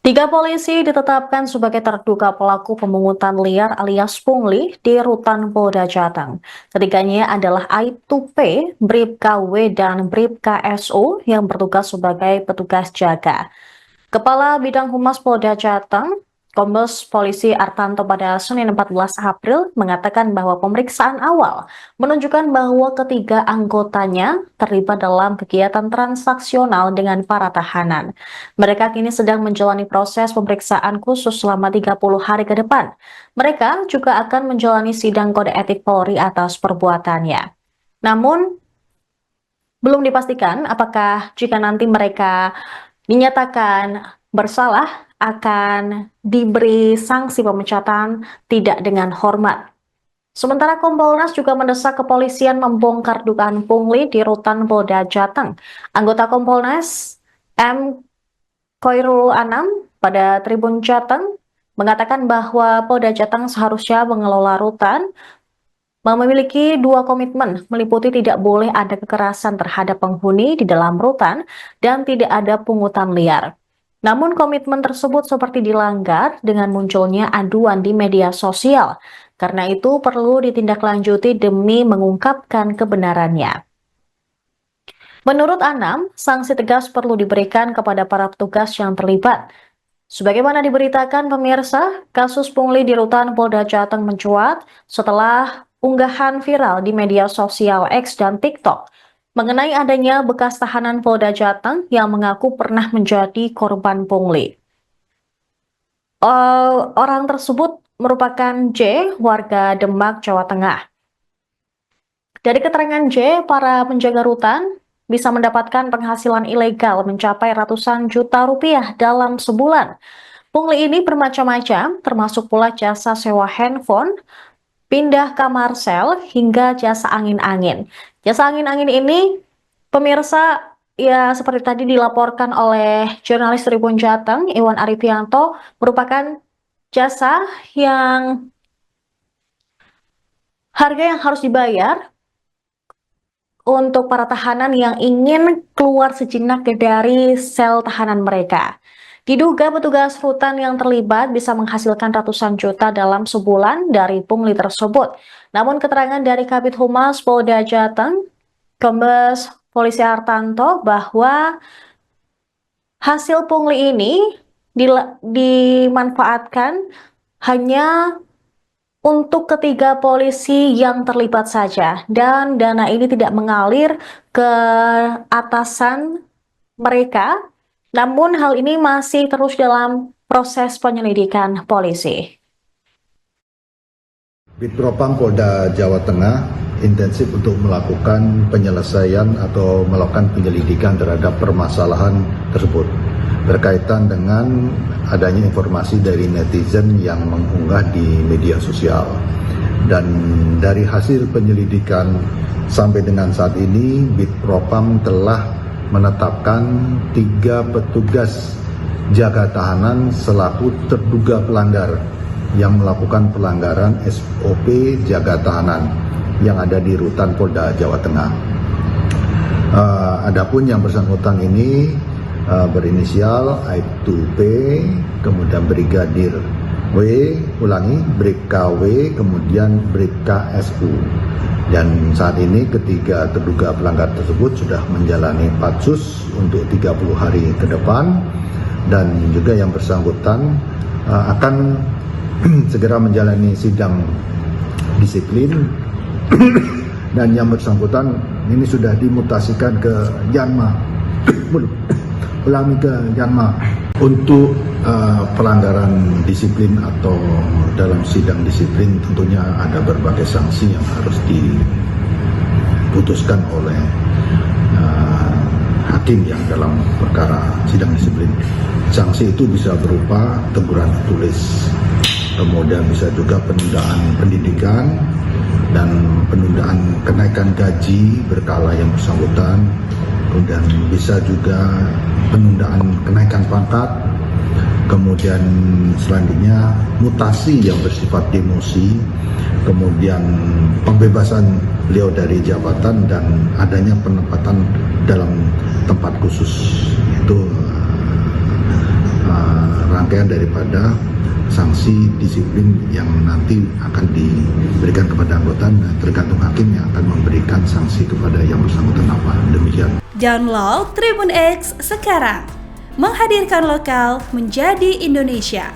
Tiga polisi ditetapkan sebagai terduga pelaku pemungutan liar alias pungli di Rutan Polda Jateng. Ketiganya adalah Aib2P, Bribka W, dan Bribka SO yang bertugas sebagai petugas jaga. Kepala Bidang Humas Polda Jateng, Kombes Polisi Artanto pada Senin 14 April mengatakan bahwa pemeriksaan awal menunjukkan bahwa ketiga anggotanya terlibat dalam kegiatan transaksional dengan para tahanan. Mereka kini sedang menjalani proses pemeriksaan khusus selama 30 hari ke depan. Mereka juga akan menjalani sidang kode etik Polri atas perbuatannya. Namun, belum dipastikan apakah jika nanti mereka dinyatakan bersalah akan diberi sanksi pemecatan tidak dengan hormat. Sementara Kompolnas juga mendesak kepolisian membongkar dugaan pungli di Rutan Polda Jateng. Anggota Kompolnas M. Khairul Anam pada Tribun Jateng mengatakan bahwa Polda Jateng seharusnya mengelola rutan memiliki dua komitmen, meliputi tidak boleh ada kekerasan terhadap penghuni di dalam rutan dan tidak ada pungutan liar. Namun komitmen tersebut seperti dilanggar dengan munculnya aduan di media sosial. Karena itu perlu ditindaklanjuti demi mengungkapkan kebenarannya. Menurut Anam, sanksi tegas perlu diberikan kepada para petugas yang terlibat. Sebagaimana diberitakan pemirsa, kasus pungli di Rutan Polda Jateng mencuat setelah unggahan viral di media sosial X dan TikTok mengenai adanya bekas tahanan Polda Jateng yang mengaku pernah menjadi korban pungli. Orang tersebut merupakan J, warga Demak, Jawa Tengah. Dari keterangan J, para penjaga rutan bisa mendapatkan penghasilan ilegal mencapai ratusan juta rupiah dalam sebulan. Pungli ini bermacam-macam, termasuk pula jasa sewa handphone, pindah kamar sel, hingga jasa angin-angin. Jasa angin-angin ini, pemirsa, ya seperti tadi dilaporkan oleh jurnalis Tribun Jateng, Iwan Arifianto, merupakan jasa yang harga yang harus dibayar untuk para tahanan yang ingin keluar sejenak dari sel tahanan mereka. Diduga petugas rutan yang terlibat bisa menghasilkan ratusan juta dalam sebulan dari pungli tersebut. Namun keterangan dari Kabid Humas Polda Jateng, Kombes Polisi Artanto, bahwa hasil pungli ini dimanfaatkan hanya untuk ketiga polisi yang terlibat saja, dan dana ini tidak mengalir ke atasan mereka. Namun hal ini masih terus dalam proses penyelidikan polisi. Bitpropam Polda Jawa Tengah intensif untuk melakukan penyelesaian atau melakukan penyelidikan terhadap permasalahan tersebut berkaitan dengan adanya informasi dari netizen yang mengunggah di media sosial. Dan dari hasil penyelidikan sampai dengan saat ini, Bitpropam telah menetapkan 3 petugas jaga tahanan selaku terduga pelanggar yang melakukan pelanggaran SOP jaga tahanan yang ada di Rutan Polda Jawa Tengah. Adapun yang bersangkutan ini berinisial Aib2P, kemudian Brigadir W, Bribka W, kemudian Bribka SU. Dan saat ini ketiga terduga pelanggar tersebut sudah menjalani patsus untuk 30 hari ke depan, dan juga yang bersangkutan akan segera menjalani sidang disiplin dan yang bersangkutan ini sudah dimutasikan ke Yanma ke Yanma untuk pelanggaran disiplin atau dalam sidang disiplin. Tentunya ada berbagai sanksi yang harus diputuskan oleh hakim yang dalam perkara sidang disiplin. Sanksi itu bisa berupa teguran tertulis, kemudian bisa juga penundaan pendidikan dan penundaan kenaikan gaji berkala yang bersangkutan, kemudian bisa juga penundaan kenaikan pangkat, kemudian selanjutnya mutasi yang bersifat demosi, kemudian pembebasan beliau dari jabatan dan adanya penempatan dalam tempat khusus, yaitu rangkaian daripada sanksi disiplin yang nanti akan diberikan kepada anggota, dan tergantung hakim yang akan memberikan sanksi kepada yang bersangkutan apa. Demikian. Download Tribun X sekarang, menghadirkan lokal menjadi Indonesia.